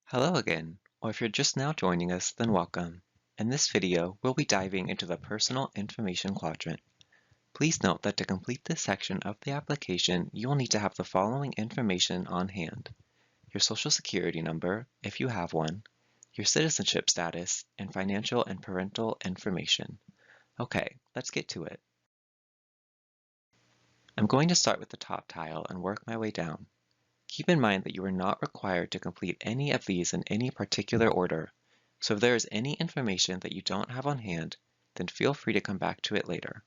Hello again, or if you're just now joining us, then welcome. In this video, we'll be diving into the Personal Information Quadrant. Please note that to complete this section of the application, you will need to have the following information on hand: your Social Security number, if you have one, your citizenship status, and financial and parental information. Okay, let's get to it. I'm going to start with the top tile and work my way down. Keep in mind that you are not required to complete any of these in any particular order, so if there is any information that you don't have on hand, then feel free to come back to it later.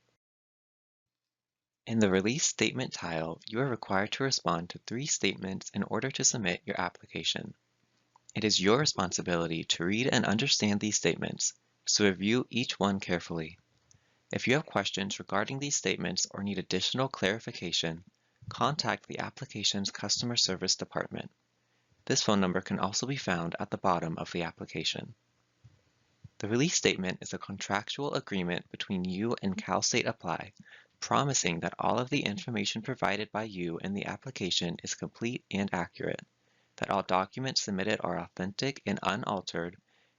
In the Release Statement tile, you are required to respond to 3 statements in order to submit your application. It is your responsibility to read and understand these statements, so review each one carefully. If you have questions regarding these statements or need additional clarification, contact the application's customer service department. This phone number can also be found at the bottom of the application. The release statement is a contractual agreement between you and Cal State Apply, promising that all of the information provided by you in the application is complete and accurate, that all documents submitted are authentic and unaltered,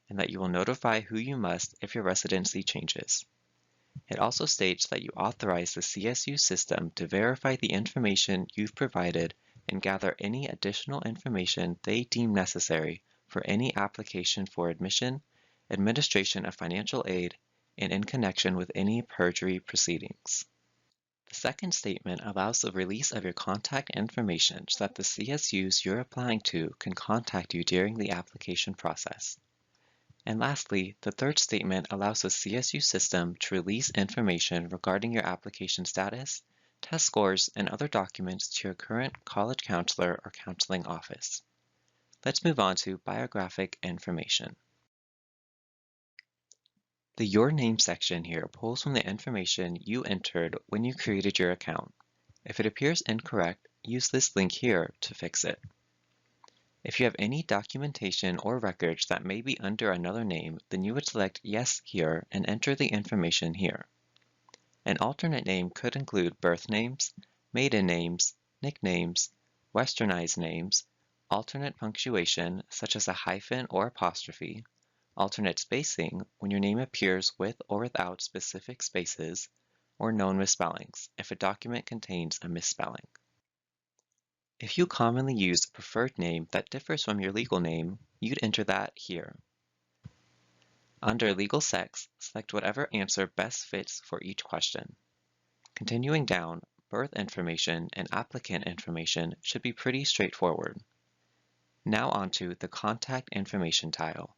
and that you will notify who you must if your residency changes. It also states that you authorize the CSU system to verify the information you've provided and gather any additional information they deem necessary for any application for admission, administration of financial aid, and in connection with any perjury proceedings. The second statement allows the release of your contact information so that the CSUs you're applying to can contact you during the application process. And lastly, the third statement allows the CSU system to release information regarding your application status, test scores, and other documents to your current college counselor or counseling office. Let's move on to biographic information. The Your Name section here pulls from the information you entered when you created your account. If it appears incorrect, use this link here to fix it. If you have any documentation or records that may be under another name, then you would select Yes here and enter the information here. An alternate name could include birth names, maiden names, nicknames, westernized names, alternate punctuation such as a hyphen or apostrophe, alternate spacing when your name appears with or without specific spaces, or known misspellings if a document contains a misspelling. If you commonly use a preferred name that differs from your legal name, you'd enter that here. Under Legal Sex, select whatever answer best fits for each question. Continuing down, birth information and applicant information should be pretty straightforward. Now onto the Contact Information tile.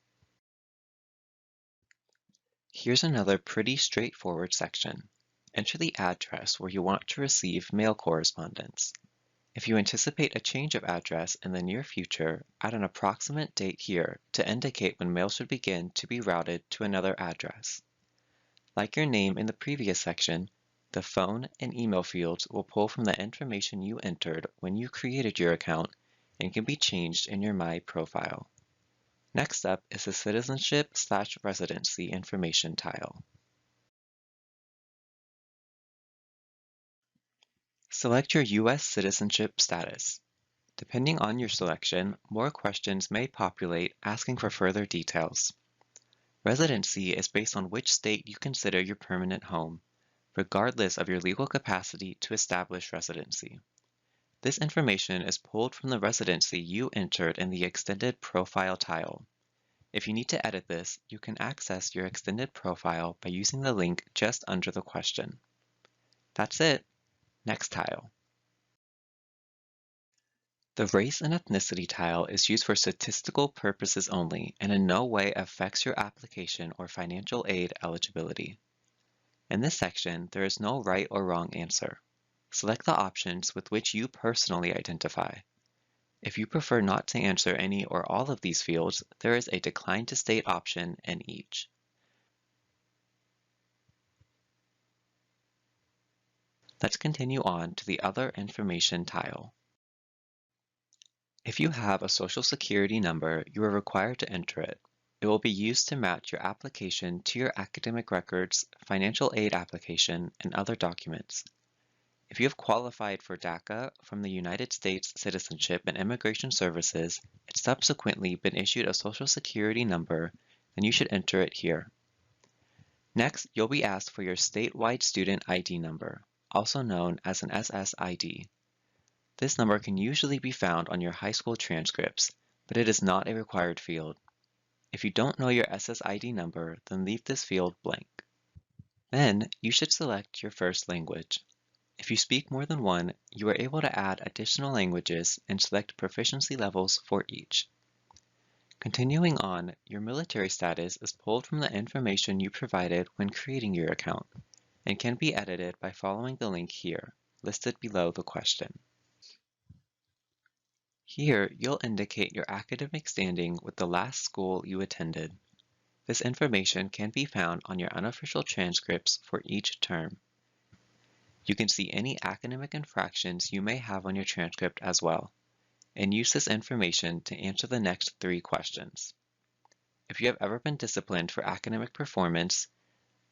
Here's another pretty straightforward section. Enter the address where you want to receive mail correspondence. If you anticipate a change of address in the near future, add an approximate date here to indicate when mail should begin to be routed to another address. Like your name in the previous section, the phone and email fields will pull from the information you entered when you created your account and can be changed in your My profile. Next up is the Citizenship/Residency Information tile. Select your U.S. citizenship status. Depending on your selection, more questions may populate asking for further details. Residency is based on which state you consider your permanent home, regardless of your legal capacity to establish residency. This information is pulled from the residency you entered in the Extended Profile tile. If you need to edit this, you can access your extended profile by using the link just under the question. That's it. Next tile. The Race and Ethnicity tile is used for statistical purposes only and in no way affects your application or financial aid eligibility. In this section, there is no right or wrong answer. Select the options with which you personally identify. If you prefer not to answer any or all of these fields, there is a Decline to State option in each. Let's continue on to the Other Information tile. If you have a Social Security number, you are required to enter it. It will be used to match your application to your academic records, financial aid application, and other documents. If you have qualified for DACA from the United States Citizenship and Immigration Services and subsequently been issued a Social Security number, then you should enter it here. Next, you'll be asked for your statewide student ID number, also known as an SSID. This number can usually be found on your high school transcripts, but it is not a required field. If you don't know your SSID number, then leave this field blank. Then, you should select your first language. If you speak more than one, you are able to add additional languages and select proficiency levels for each. Continuing on, your military status is pulled from the information you provided when creating your account and can be edited by following the link here, listed below the question. Here, you'll indicate your academic standing with the last school you attended. This information can be found on your unofficial transcripts for each term. You can see any academic infractions you may have on your transcript as well, and use this information to answer the next 3 questions. If you have ever been disciplined for academic performance,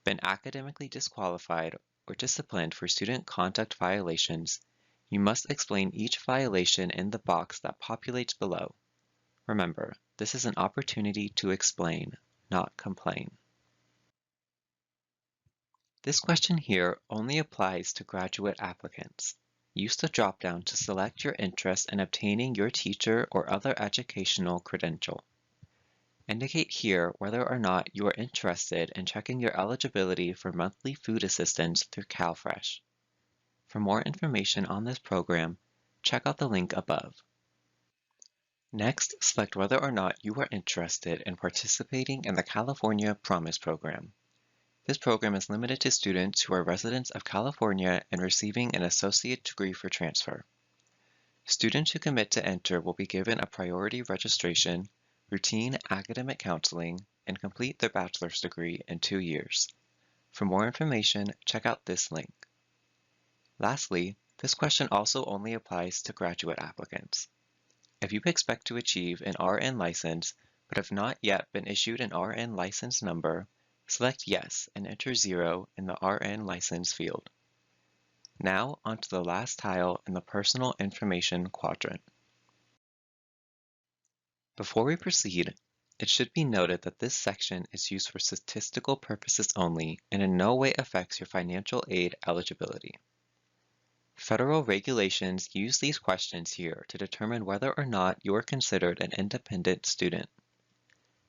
been academically disqualified, or disciplined for student conduct violations, you must explain each violation in the box that populates below. Remember, this is an opportunity to explain, not complain. This question here only applies to graduate applicants. Use the drop-down to select your interest in obtaining your teacher or other educational credential. Indicate here whether or not you are interested in checking your eligibility for monthly food assistance through CalFresh. For more information on this program, check out the link above. Next, select whether or not you are interested in participating in the California Promise Program. This program is limited to students who are residents of California and receiving an associate degree for transfer. Students who commit to enter will be given a priority registration, routine academic counseling, and complete their bachelor's degree in 2 years. For more information, check out this link. Lastly, this question also only applies to graduate applicants. If you expect to achieve an RN license but have not yet been issued an RN license number, select Yes and enter 0 in the RN license field. Now onto the last tile in the personal information quadrant. Before we proceed, it should be noted that this section is used for statistical purposes only and in no way affects your financial aid eligibility. Federal regulations use these questions here to determine whether or not you are considered an independent student.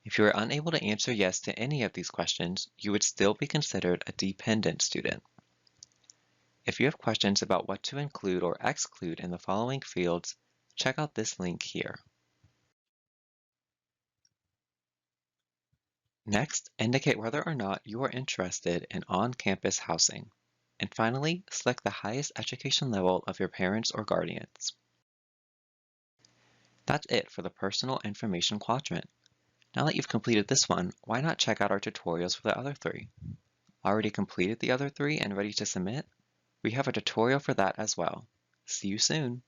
If you are unable to answer yes to any of these questions, you would still be considered a dependent student. If you have questions about what to include or exclude in the following fields, check out this link here. Next, indicate whether or not you are interested in on-campus housing. And finally, select the highest education level of your parents or guardians. That's it for the personal information quadrant. Now that you've completed this one, why not check out our tutorials for the other 3? Already completed the other 3 and ready to submit? We have a tutorial for that as well. See you soon!